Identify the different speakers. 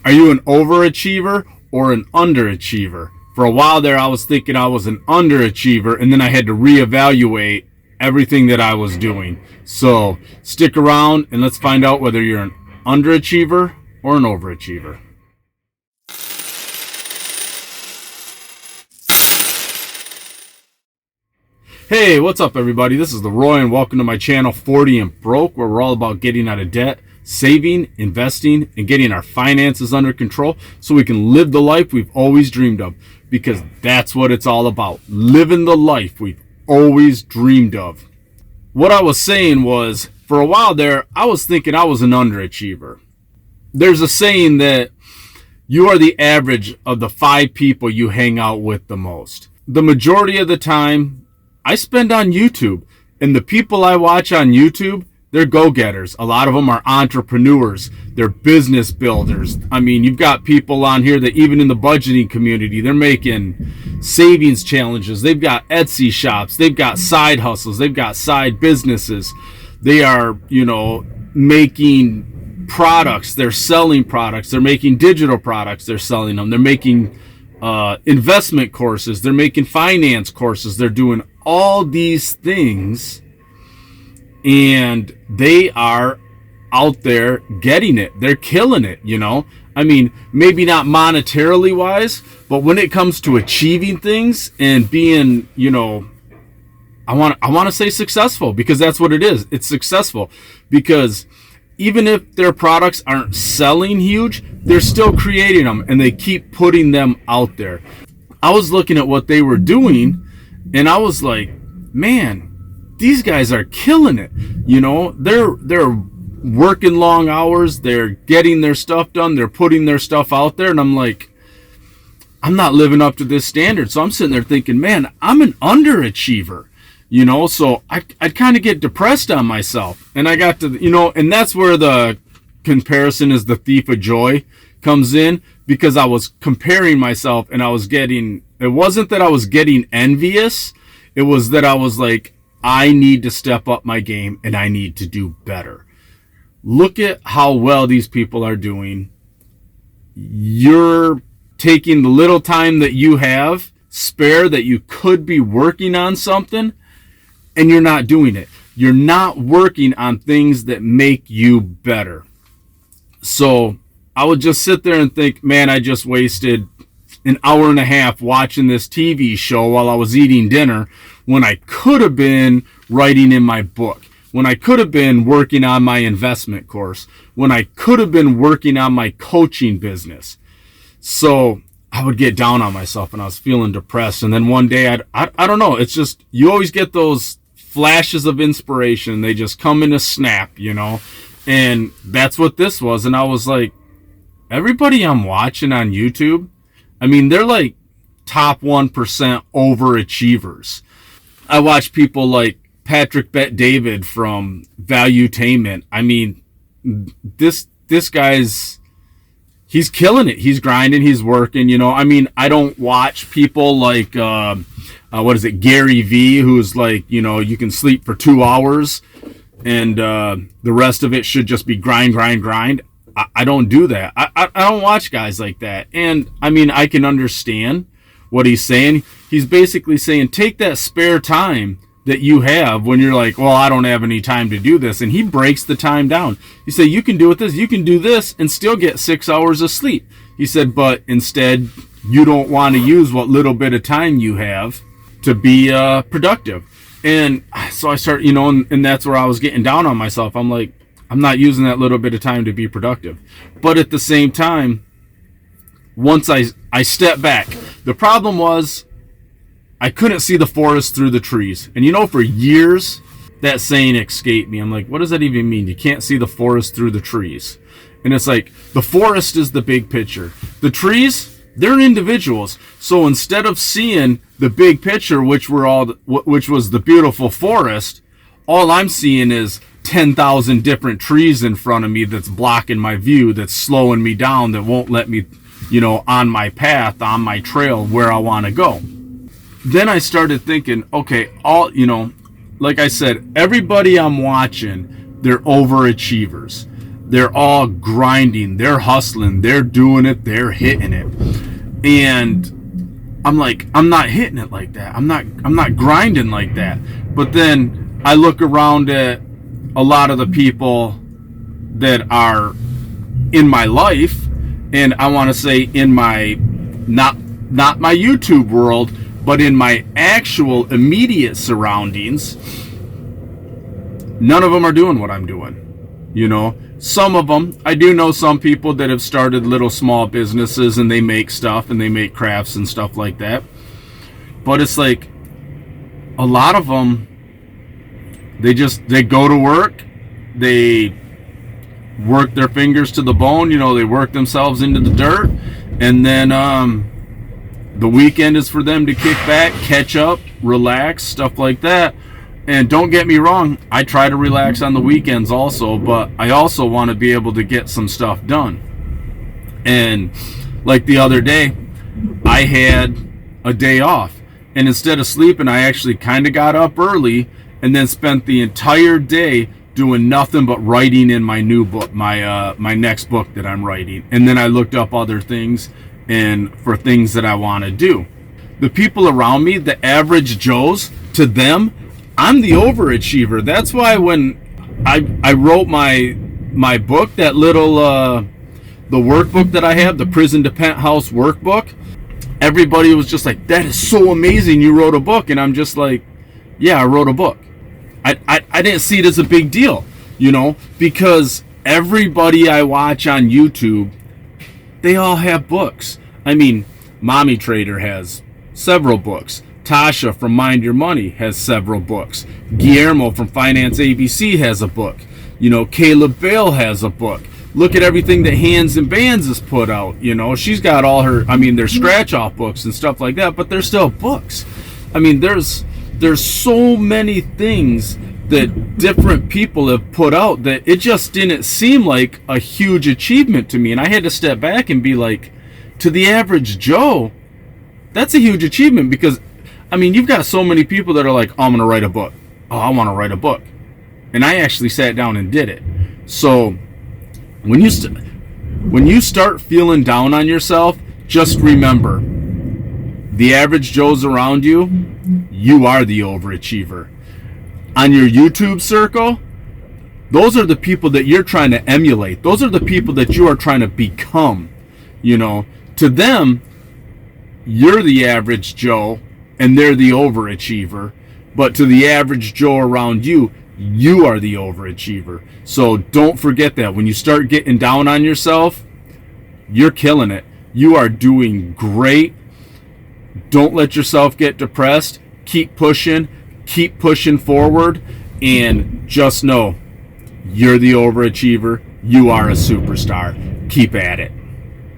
Speaker 1: Are you an overachiever or an underachiever? For a while there, I was thinking I was an underachiever, and then I had to reevaluate everything that I was doing. So stick around and let's find out whether you're an underachiever or an overachiever. Hey, what's up everybody? This is Leroy and welcome to my channel 40 and Broke, where we're all about getting out of debt, saving, investing, and getting our finances under control so we can live the life we've always dreamed of, because that's what it's all about, living the life we've always dreamed of. What I was saying was, for a while there, I was thinking I was an underachiever. There's a saying that you are the average of the 5 people you hang out with the most. The majority of the time I spend on YouTube, and the people I watch on YouTube, they're go-getters. A lot of them are entrepreneurs. They're business builders. I mean, you've got people on here that even in the budgeting community, they're making savings challenges. They've got Etsy shops. They've got side hustles. They've got side businesses. They are, making products. They're selling products. They're making digital products. They're selling them. They're making investment courses. They're making finance courses. They're doing all these things, and they are out there getting it. They're killing it, I mean, maybe not monetarily wise, but when it comes to achieving things and being, I want to say successful, because that's what it is. It's successful because even if their products aren't selling huge, they're still creating them and they keep putting them out there. I was looking at what they were doing and I was like, man, these guys are killing it. They're working long hours. They're getting their stuff done. They're putting their stuff out there. And I'm like, I'm not living up to this standard. So I'm sitting there thinking, man, I'm an underachiever. So I'd kind of get depressed on myself. And I got to, and that's where the comparison is the thief of joy comes in, because I was comparing myself and it wasn't that I was getting envious. It was that I was like, I need to step up my game and I need to do better. Look at how well these people are doing. You're taking the little time that you have spare that you could be working on something, and you're not doing it. You're not working on things that make you better. So I would just sit there and think, man, I just wasted an hour and a half watching this TV show while I was eating dinner, when I could have been writing in my book, when I could have been working on my investment course, when I could have been working on my coaching business. So I would get down on myself and I was feeling depressed. And then one day I don't know. It's just, you always get those flashes of inspiration. They just come in a snap, and that's what this was. And I was like, everybody I'm watching on YouTube, I mean, they're like top 1% overachievers. I watch people like Patrick Bet-David from Valuetainment. I mean, this guy's, he's killing it. He's grinding. He's working. I mean, I don't watch people like, Gary V, who's like, you can sleep for 2 hours and the rest of it should just be grind. I don't do that. I don't watch guys like that. And I mean, I can understand what he's saying. He's basically saying, take that spare time that you have when you're like, well, I don't have any time to do this. And he breaks the time down. He said, you can do this, you can do this and still get 6 hours of sleep. He said, but instead you don't want to use what little bit of time you have to be productive. And so I start, and that's where I was getting down on myself. I'm like, I'm not using that little bit of time to be productive. But at the same time, once I step back, the problem was I couldn't see the forest through the trees. And for years, that saying escaped me. I'm like, what does that even mean? You can't see the forest through the trees. And it's like, the forest is the big picture. The trees, they're individuals. So instead of seeing the big picture, which was the beautiful forest, all I'm seeing is 10,000 different trees in front of me that's blocking my view, that's slowing me down, that won't let me, on my path, on my trail where I want to go. Then I started thinking, okay, like I said, everybody I'm watching, they're overachievers. They're all grinding, they're hustling, they're doing it, they're hitting it. And I'm like, I'm not hitting it like that. I'm not grinding like that. But then I look around at a lot of the people that are in my life, and I want to say in my not my YouTube world, but in my actual immediate surroundings, none of them are doing what I'm doing. Some of them, I do know some people that have started little small businesses and they make stuff and they make crafts and stuff like that. But it's like a lot of them, they go to work, they work their fingers to the bone, they work themselves into the dirt, and then the weekend is for them to kick back, catch up, relax, stuff like that. And don't get me wrong, I try to relax on the weekends also, but I also want to be able to get some stuff done. And like the other day, I had a day off, and instead of sleeping, I actually kind of got up early and then spent the entire day doing nothing but writing in my new book, my next book that I'm writing. And then I looked up other things and for things that I want to do. The people around me, the average Joes, to them, I'm the overachiever. That's why when I wrote my book, that little the workbook that I have, the Prison to Penthouse Workbook, everybody was just like, that is so amazing, you wrote a book. And I'm just like, yeah, I wrote a book. I didn't see it as a big deal, because everybody I watch on YouTube, they all have books. I mean, Mommy Trader has several books. Tasha from Mind Your Money has several books. Guillermo from Finance ABC has a book. Caleb Bale has a book. Look at everything that Hands and Bands has put out. She's got all her, they're scratch-off books and stuff like that, but they're still books. There's so many things that different people have put out that it just didn't seem like a huge achievement to me. And I had to step back and be like, to the average Joe, that's a huge achievement, because you've got so many people that are like, oh, I'm going to write a book. Oh, I want to write a book. And I actually sat down and did it. So when you start feeling down on yourself, just remember, the average Joes around you, you are the overachiever. On your YouTube circle, those are the people that you're trying to emulate. Those are the people that you are trying to become. To them, you're the average Joe and they're the overachiever. But to the average Joe around you, you are the overachiever. So don't forget that. When you start getting down on yourself, you're killing it. You are doing great. Don't let yourself get depressed. Keep pushing forward, and just know you're the overachiever. You are a superstar. Keep at it.